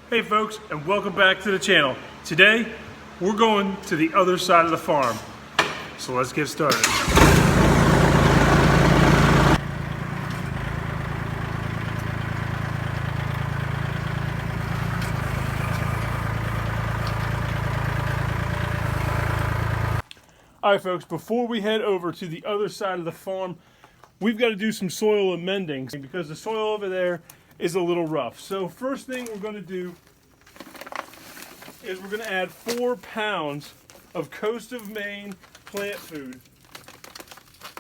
Hey folks, and welcome back to the channel. Today, we're going to the other side of the farm. So let's get started. Alright folks, before we head over to the other side of the farm, we've got to do some soil amending because the soil over there is a little rough. So first thing we're going to do is we're going to add 4 pounds of Coast of Maine plant food.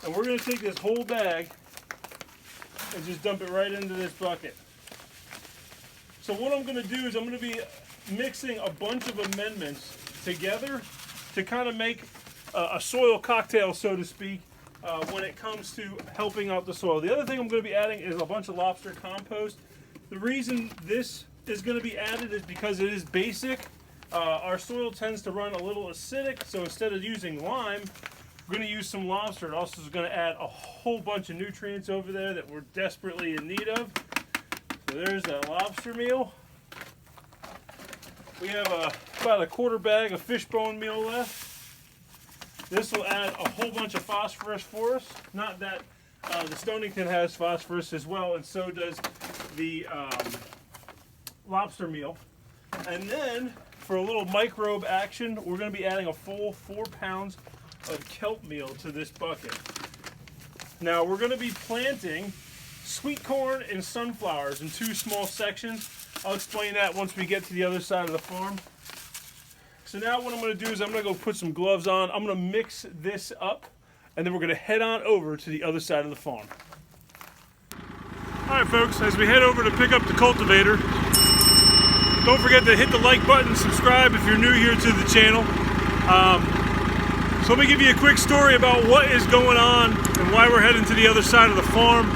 And we're going to take this whole bag and just dump it right into this bucket. So what I'm going to do is I'm going to be mixing a bunch of amendments together to kind of make a soil cocktail, so to speak, when it comes to helping out the soil. The other thing I'm going to be adding is a bunch of lobster compost. The reason this is going to be added is because it is basic. Our soil tends to run a little acidic, so instead of using lime, we're going to use some lobster. It also is going to add a whole bunch of nutrients over there that we're desperately in need of. So there's that lobster meal. We have about a quarter bag of fishbone meal left. This will add a whole bunch of phosphorus for us. Not that the Stonington has phosphorus as well, and so does the lobster meal. And then, for a little microbe action, we're going to be adding a full 4 pounds of kelp meal to this bucket. Now, we're going to be planting sweet corn and sunflowers in 2 small sections. I'll explain that once we get to the other side of the farm. So now what I'm going to do is I'm going to go put some gloves on. I'm going to mix this up, and then we're going to head on over to the other side of the farm. Alright folks, as we head over to pick up the cultivator, don't forget to hit the like button, subscribe if you're new here to the channel. So let me give you a quick story about what is going on and why we're heading to the other side of the farm.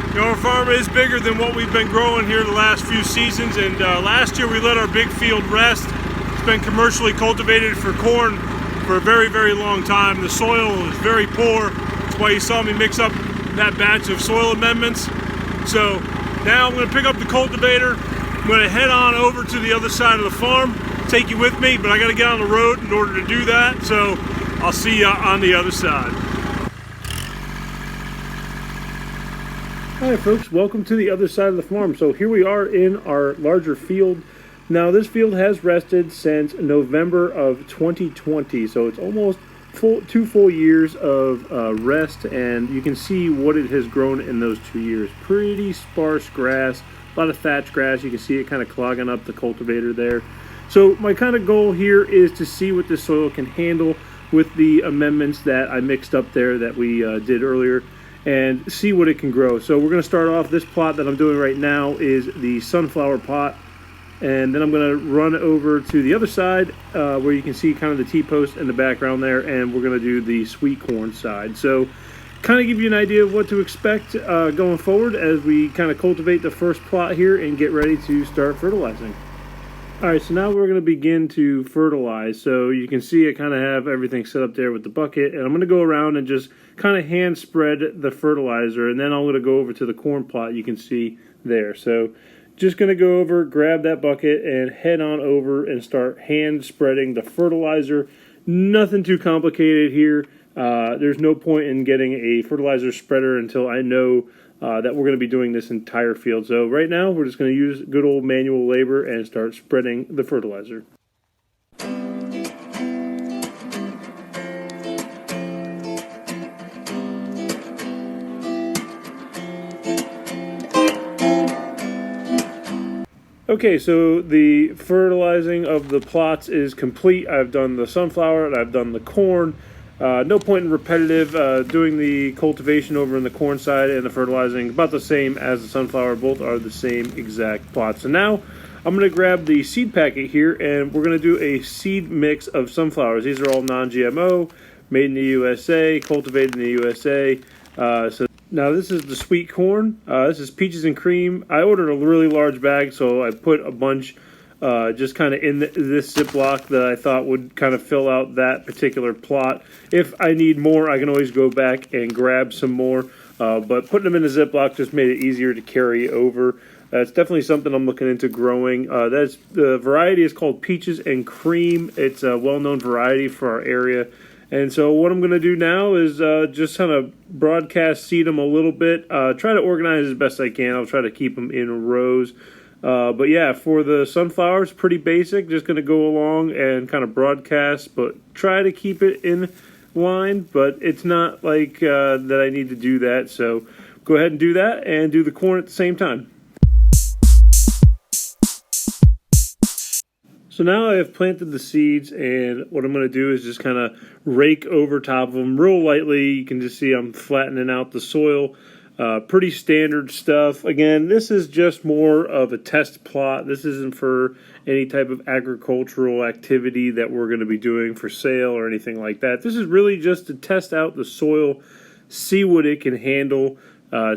You know, our farm is bigger than what we've been growing here the last few seasons, and last year we let our big field rest. It's been commercially cultivated for corn for a very, very long time. The soil is very poor. That's why you saw me mix up that batch of soil amendments. So now I'm going to pick up the cultivator. I'm going to head on over to the other side of the farm, take you with me, but I got to get on the road in order to do that. So I'll see you on the other side. Hi folks, welcome to the other side of the farm. So here we are in our larger field. Now this field has rested since November of 2020, so it's almost 2 full years of rest, and you can see what it has grown in those 2 years. Pretty sparse grass, a lot of thatch grass. You can see it kind of clogging up the cultivator there. So my kind of goal here is to see what this soil can handle with the amendments that I mixed up there that we did earlier, and see what it can grow. So we're going to start off. This plot that I'm doing right now is the sunflower pot. And then I'm going to run over to the other side where you can see kind of the T-post in the background there, and we're going to do the sweet corn side. So kind of give you an idea of what to expect going forward as we kind of cultivate the first plot here and get ready to start fertilizing. Alright, so now we're going to begin to fertilize. So you can see I kind of have everything set up there with the bucket, and I'm going to go around and just kind of hand spread the fertilizer, and then I'm going to go over to the corn plot you can see there. So just going to go over, grab that bucket, and head on over and start hand spreading the fertilizer. Nothing too complicated here. There's no point in getting a fertilizer spreader until I know that we're going to be doing this entire field. So right now, we're just going to use good old manual labor and start spreading the fertilizer. Okay, so the fertilizing of the plots is complete. I've done the sunflower and I've done the corn. No point in repetitive doing the cultivation over in the corn side and the fertilizing. About the same as the sunflower. Both are the same exact plots. So now I'm going to grab the seed packet here, and we're going to do a seed mix of sunflowers. These are all non-GMO, made in the USA, cultivated in the USA. So now this is the sweet corn. This is peaches and cream. I ordered a really large bag, so I put a bunch just kind of in this Ziploc that I thought would kind of fill out that particular plot. If I need more, I can always go back and grab some more. But putting them in the Ziploc just made it easier to carry over. It's definitely something I'm looking into growing. The variety is called Peaches and Cream. It's a well-known variety for our area. And so what I'm going to do now is just kind of broadcast seed them a little bit. Try to organize as best I can. I'll try to keep them in rows. But yeah, for the sunflowers, pretty basic. Just going to go along and kind of broadcast, but try to keep it in line. But it's not like that I need to do that. So go ahead and do that and do the corn at the same time. So now I have planted the seeds, and what I'm going to do is just kind of rake over top of them real lightly. You can just see I'm flattening out the soil. Pretty standard stuff. Again, this is just more of a test plot. This isn't for any type of agricultural activity that we're going to be doing for sale or anything like that. This is really just to test out the soil, see what it can handle,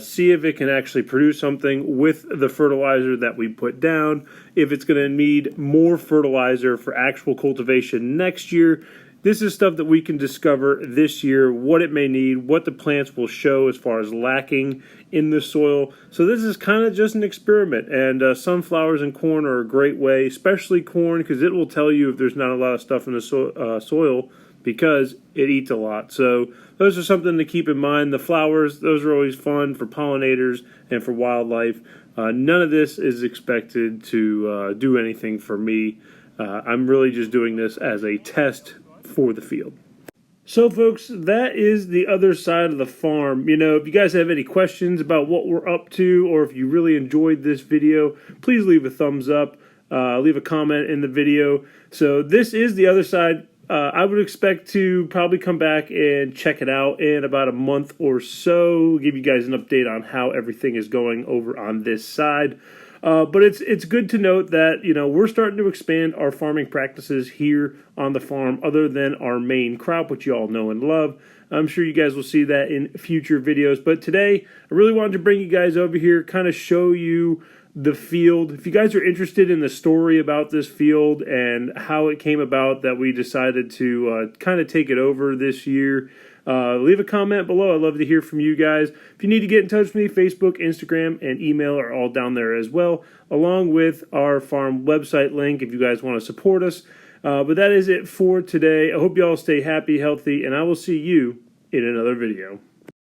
see if it can actually produce something with the fertilizer that we put down, if it's going to need more fertilizer for actual cultivation next year. This is stuff that we can discover this year, what it may need, what the plants will show as far as lacking in the soil. So this is kind of just an experiment, and sunflowers and corn are a great way, especially corn, because it will tell you if there's not a lot of stuff in the soil, because it eats a lot. So those are something to keep in mind. The flowers, those are always fun for pollinators and for wildlife. None of this is expected to do anything for me. I'm really just doing this as a test for the field. So folks, that is the other side of the farm. You know, if you guys have any questions about what we're up to, or if you really enjoyed this video, please leave a thumbs up, leave a comment in the video. So this is the other side. I would expect to probably come back and check it out in about a month or so, give you guys an update on how everything is going over on this side. But it's good to note that, you know, we're starting to expand our farming practices here on the farm other than our main crop, which you all know and love. I'm sure you guys will see that in future videos. But today, I really wanted to bring you guys over here, kind of show you the field. If you guys are interested in the story about this field and how it came about that we decided to kind of take it over this year, leave a comment below. I'd love to hear from you guys. If you need to get in touch with me, Facebook, Instagram, and email are all down there as well, along with our farm website link if you guys want to support us. But that is it for today. I hope you all stay happy, healthy, and I will see you in another video.